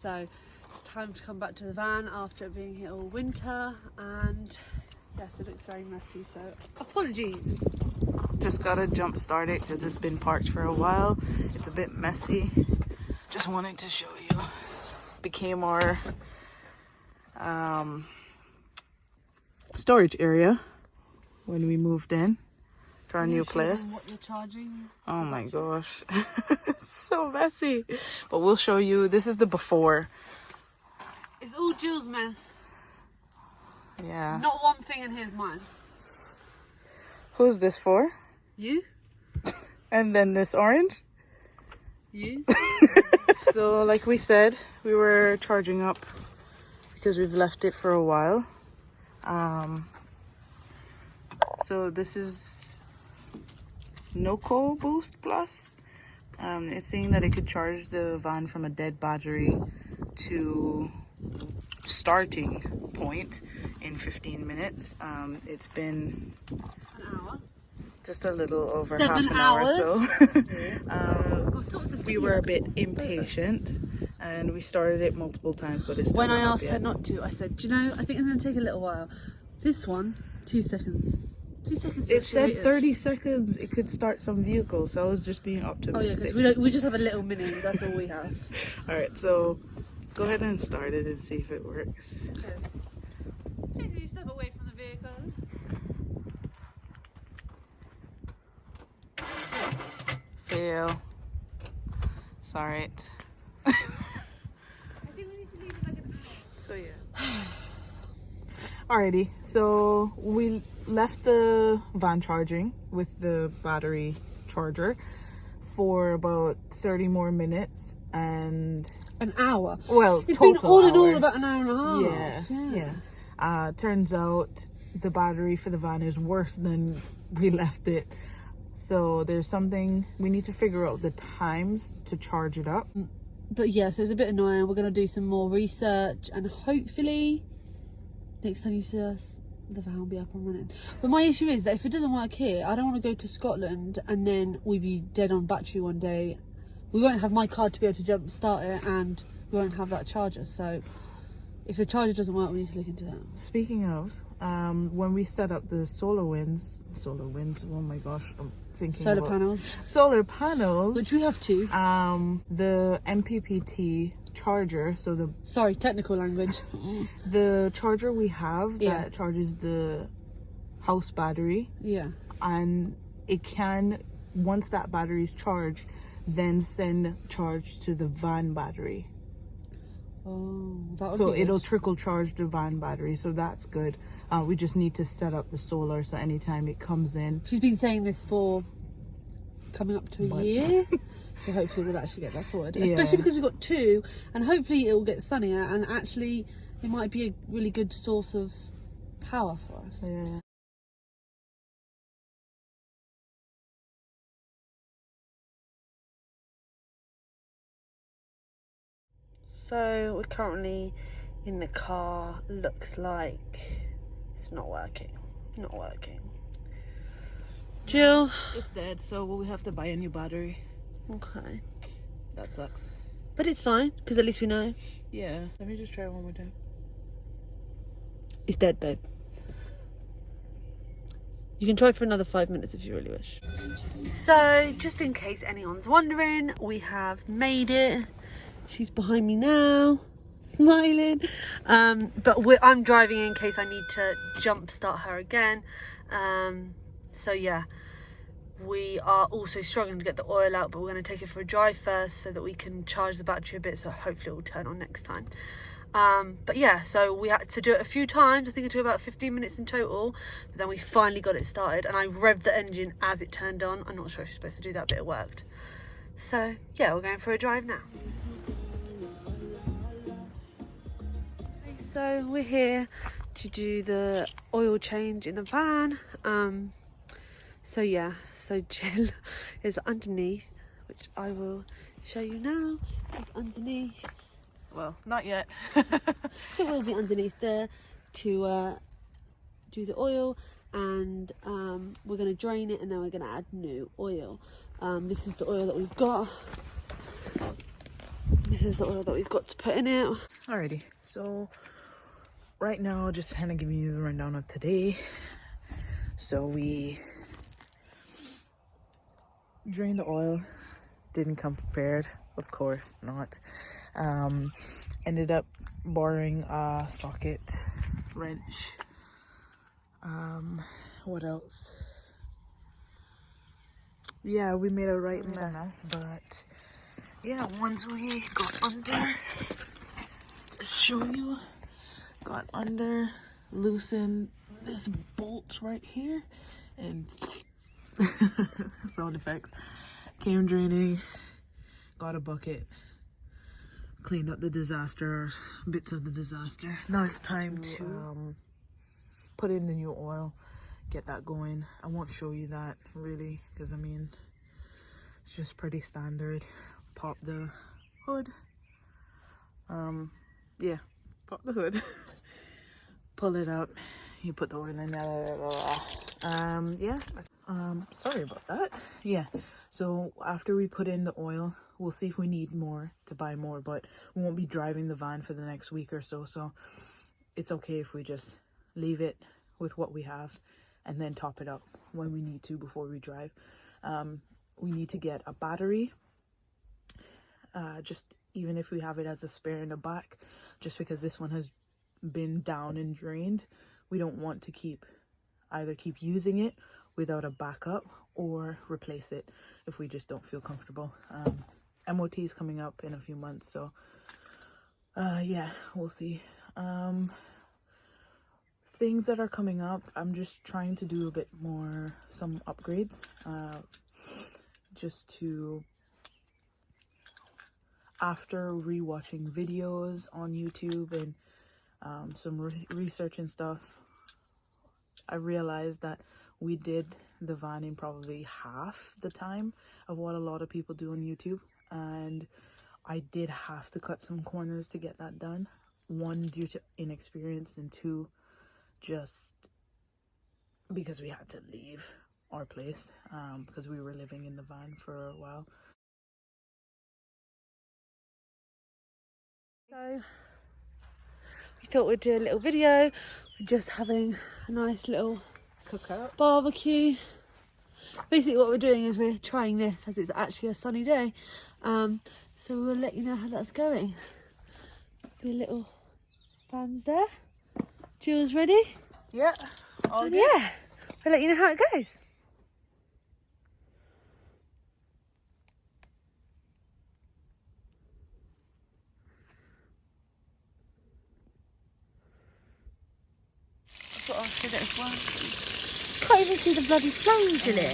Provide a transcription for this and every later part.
So it's time to come back to the van after it being here all winter, and yes, it looks very messy, so apologies. Just gotta jump start it because it's been parked for a while. It's a bit messy. Just wanted to show you. It became our storage area when we moved in to our new place. What you're charging? Oh my gosh. It's so messy. But we'll show you. This is the before. It's all Jill's mess. Yeah. Not one thing in here is mine. Who's this for? You? And then this orange? You? So like we said, we were charging up because we've left it for a while. So this is Noco Boost Plus. It's saying that it could charge the van from a dead battery to starting point in 15 minutes. It's been An hour? just a little over 7 half an hour. hours. So we were a bit impatient and we started it multiple times, but it's still When I not up asked her yet. not to, I said, do you know, I think it's going to take a little while. This one, 2 seconds. 2 seconds. It said 30 seconds it could start some vehicles, so I was just being Oh yeah, optimistic. because we just have a little mini, that's all we have. Alright, so go ahead and start it and see if it works. Okay. Please can you step away from the vehicle? Fail. It's alright. I think we need to leave it like an hour. So yeah. Alrighty, so we left the van charging with the battery charger for about 30 more minutes, and An hour? well, It's total been all in all hour. about an hour and a half. Yeah. Turns out the battery for the van is worse than we left it. So there's something, we need to figure out the times to charge it up. But yeah, so it's a bit annoying. We're going to do some more research, and hopefully next time you see us, the van will be up and running. But my issue is that if it doesn't work here, I don't want to go to Scotland and then we be dead on battery one day. We won't have my card to be able to jump start it, and we won't have that charger. So if the charger doesn't work, we need to look into that. Speaking of, when we set up the solar winds, oh my gosh, I'm thinking Solar about panels, solar panels, which we have two. the MPPT charger, so Sorry, technical language. the charger we have Yeah. that charges the house battery, Yeah. and it can, once that battery is charged, then send charge to the van battery. Oh, that would So be it'll good. trickle charge the van battery, so that's good. We just need to set up the solar, so anytime it comes in. She's been saying this for coming up to a Months. year, so hopefully we'll actually get that sorted. Yeah. Especially because we've got two, and hopefully it will get sunnier, and actually it might be a really good source of power for us. Yeah. So we're currently in the car. Looks like it's not working. Not working. Jill. It's dead, so we have to buy a new battery. Okay. That sucks. But it's fine, because at least we know. Yeah. Let me just try it one more time. It's dead, babe. You can try for another 5 minutes if you really wish. So, just in case anyone's wondering, we have made it. She's behind me now, smiling. But I'm driving in case I need to jump start her again. So yeah, we are also struggling to get the oil out, but we're going to take it for a drive first so that we can charge the battery a bit, so hopefully it will turn on next time. But yeah, so we had to do it a few times. I think it took about 15 minutes in total, but then we finally got it started, and I revved the engine as it turned on. I'm not sure if you're supposed to do that, but it worked. So yeah, we're going for a drive now. So we're here to do the oil change in the van. So yeah, so Jill is underneath, which I will show you now. It's underneath. Well, not yet. It will be underneath there to do the oil, and we're going to drain it, and then we're going to add new oil. This is the oil that we've got. This is the oil that we've got to put in it. Alrighty, so right now, just kind of giving you the rundown of today. So we drained the oil, didn't come prepared, of course not. Ended up borrowing a socket wrench. What else? Yeah, we made a right mess, but yeah, once we got under, just show you, got under, loosened this bolt right here, and sound effects, came draining, got a bucket, cleaned up the disaster, bits of the disaster. Now it's time to put in the new oil, get that going. I won't show you that really, because I mean, it's just pretty standard. Pop the hood. Yeah, pop the hood. Pull it up. You put the oil in there. Yeah. Sorry about that. Yeah. So after we put in the oil, we'll see if we need more to buy more, but we won't be driving the van for the next week or so. So it's okay if we just leave it with what we have and then top it up when we need to before we drive. We need to get a battery, just even if we have it as a spare in the back, just because this one has been down and drained. We don't want to either keep using it without a backup or replace it if we just don't feel comfortable. MOT is coming up in a few months, so yeah, we'll see. Things that are coming up, I'm just trying to do a bit more, some upgrades, just to, after rewatching videos on YouTube and some research and stuff, I realized that we did the van in probably half the time of what a lot of people do on YouTube, and I did have to cut some corners to get that done. One, due to inexperience, and two, just because we had to leave our place because we were living in the van for a while. So we thought we'd do a little video. We're just having a nice little Cookout. barbecue. Basically what we're doing is we're trying this as it's actually a sunny day. So we'll let you know how that's going. The little fans there. Jill's ready? Yeah. All And good. yeah, we'll let you know how it goes. That's what I said it as well. Can't even see the bloody flames, Jilly.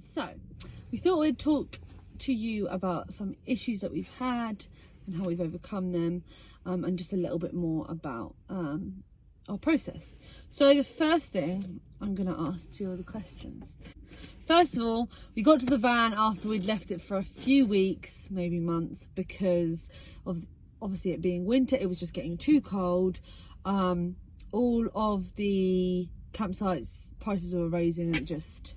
So, we thought we'd talk to you about some issues that we've had and how we've overcome them, and just a little bit more about our process. So the first thing, I'm going to ask Jill the questions. First of all, we got to the van after we'd left it for a few weeks, maybe months, because of obviously it being winter. It was just getting too cold. All of the campsites prices were raising and it just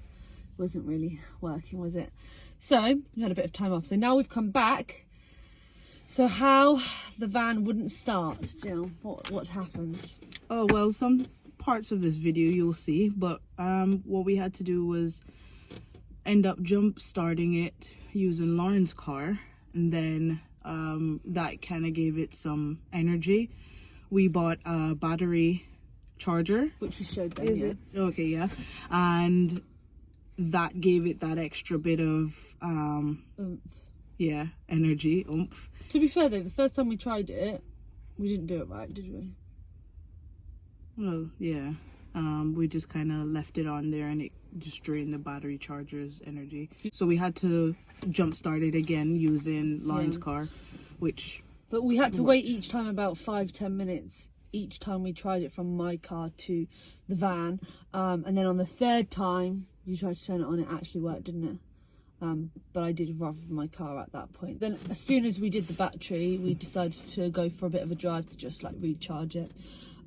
wasn't really working, was it? So we had a bit of time off. So now we've come back. So how the van wouldn't start, Jill? What happened? Oh, well, some parts of this video you'll see, but what we had to do was end up jump starting it using Lauren's car, and then that kind of gave it some energy. We bought a battery charger, Which we showed them, yeah. Okay, yeah, and that gave it that extra bit of yeah, energy, oomph. To be fair though, the first time we tried it, we didn't do it right, did we? Well, yeah, we just kind of left it on there and it just drained the battery charger's energy. So we had to jump start it again using Lauren's car, which... But we had to wait each time about 5-10 minutes each time we tried it from my car to the van. And then on the third time, you tried to turn it on, it actually worked, didn't it? But I did rev my car at that point. Then as soon as we did the battery, we decided to go for a bit of a drive to just like recharge it.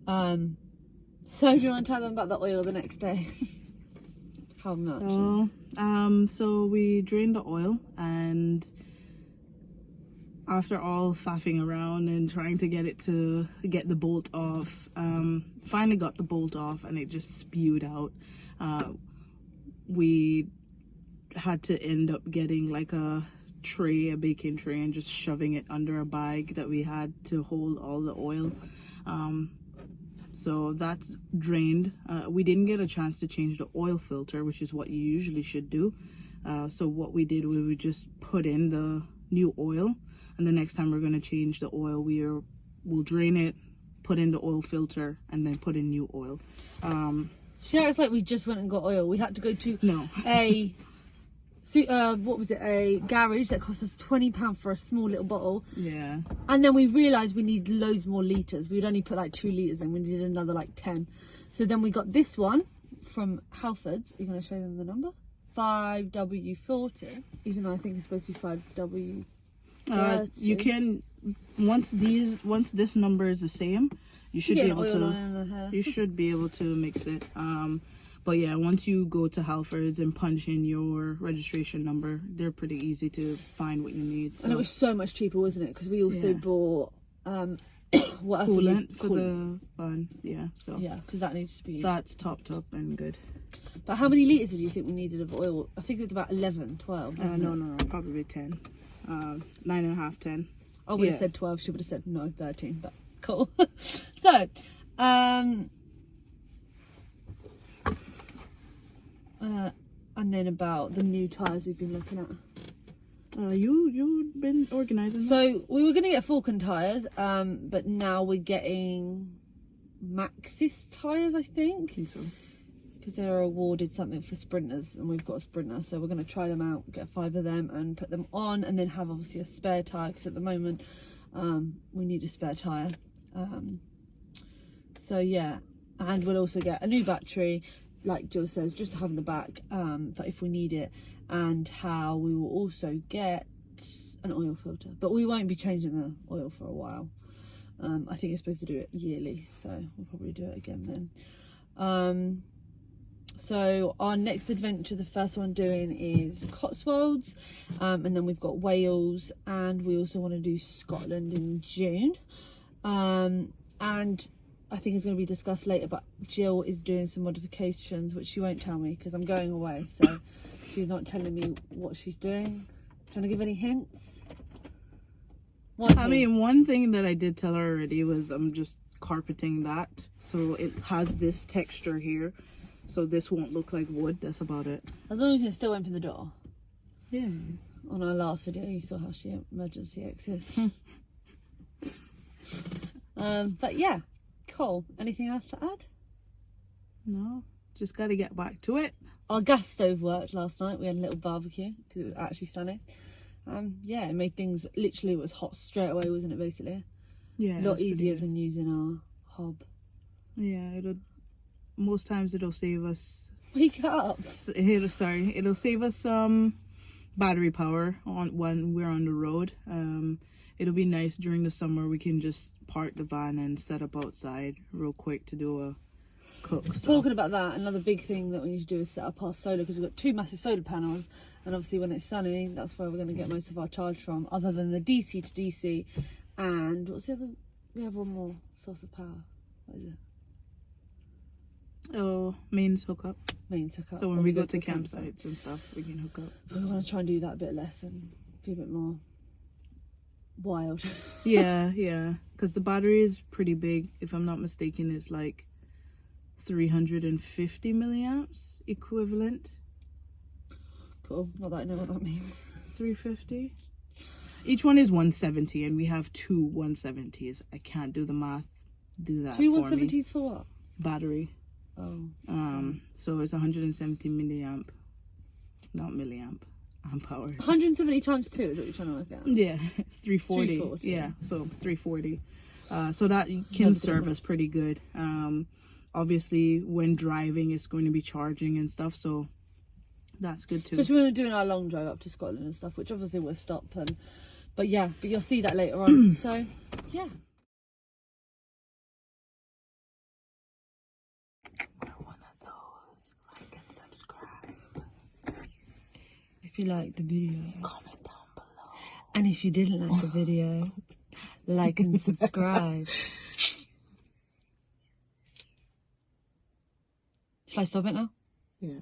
So do you want to tell them about the oil the next day? How much? So we drained the oil, and after all faffing around and trying to get the bolt off, finally got the bolt off, and it just spewed out. We had to end up getting like a baking tray, and just shoving it under a bag that we had to hold all the oil. So that's drained. We didn't get a chance to change the oil filter, which is what you usually should do. So what we did, we would just put in the new oil, and the next time we're going to change the oil, we'll drain it, put in the oil filter, and then put in new oil. Yeah, it's like we just went and got oil. We had to go to a garage that cost us £20 for a small little bottle. Yeah. And then we realised we need loads more litres. We'd only put like 2 litres in. We needed another like 10. So then we got this one from Halfords. You're going to show them the number? 5W40. Even though I think it's supposed to be 5W. You can, once this number is the same, you should be able to. You should be able to mix it. But yeah, once you go to Halfords and punch in your registration number, they're pretty easy to find what you need. So. And it was so much cheaper, wasn't it? Because we also bought what else? Coolant for the van. Yeah. So yeah, because that needs to be. That's topped up and good. But how many litres did you think we needed of oil? I think it was about 11, 12. No, probably 10. 9.5, 10. I would have said 12. She would have said no, 13. But cool. So, and then about the new tyres we've been looking at. You've been organising. So we were going to get Falcon tyres, but now we're getting Maxxis tyres, I think. I think so. Because they're awarded something for sprinters, and we've got a sprinter, so we're going to try them out, get 5 of them and put them on, and then have obviously a spare tyre, because at the moment we need a spare tyre. So yeah, and we'll also get a new battery, like Jill says, just to have in the back, that if we need it, and how we will also get an oil filter, but we won't be changing the oil for a while. I think it's supposed to do it yearly, so we'll probably do it again then. So our next adventure, the first one doing is Cotswolds, and then we've got Wales, and we also want to do Scotland in June, and I think it's going to be discussed later, but Jill is doing some modifications, which she won't tell me because I'm going away, so she's not telling me what she's doing. Do you want to give any hints? I mean, one thing that I did tell her already was I'm just carpeting that, so it has this texture here. So this won't look like wood. That's about it. As long as you can still open the door. Yeah. On our last video, you saw how she emergency exits. But yeah, cool. Anything else to add? No, just got to get back to it. Our gas stove worked last night. We had a little barbecue because it was actually sunny. Yeah, it made things, literally it was hot straight away, wasn't it, basically? Yeah. A lot easier than using our hob. Yeah, most times it'll save us. Wake up. It'll save us some battery power when we're on the road. It'll be nice during the summer. We can just park the van and set up outside real quick to do a cook. Talking about that, another big thing that we need to do is set up our solar, because we've got 2 massive solar panels, and obviously when it's sunny, that's where we're going to get most of our charge from, other than the DC to DC. And what's the other? We have one more source of power. What is it? Oh, mains hookup. Mains hookup. So when we go to campsites and stuff, we can hook up. But we want to try and do that a bit less and be a bit more wild. yeah. Because the battery is pretty big. If I'm not mistaken, it's like 350 milliamps equivalent. Cool. Not that I know what that means. 350. Each one is 170, and we have 2 170s. I can't do the math. Do that. 2 170s for what? Battery. Oh. So it's 170 milliamp, not milliamp, amp hours. 170 times 2 is what you're trying to work out. Yeah, it's 340. 340. Yeah, so 340. So that can serve us pretty good. Obviously, when driving, it's going to be charging and stuff, so that's good too. Especially when we're doing our long drive up to Scotland and stuff, which obviously we'll stop. But you'll see that later on. So yeah. if you liked the video. Comment down below. And if you didn't like the video, like and subscribe. Shall I stop it now? Yeah.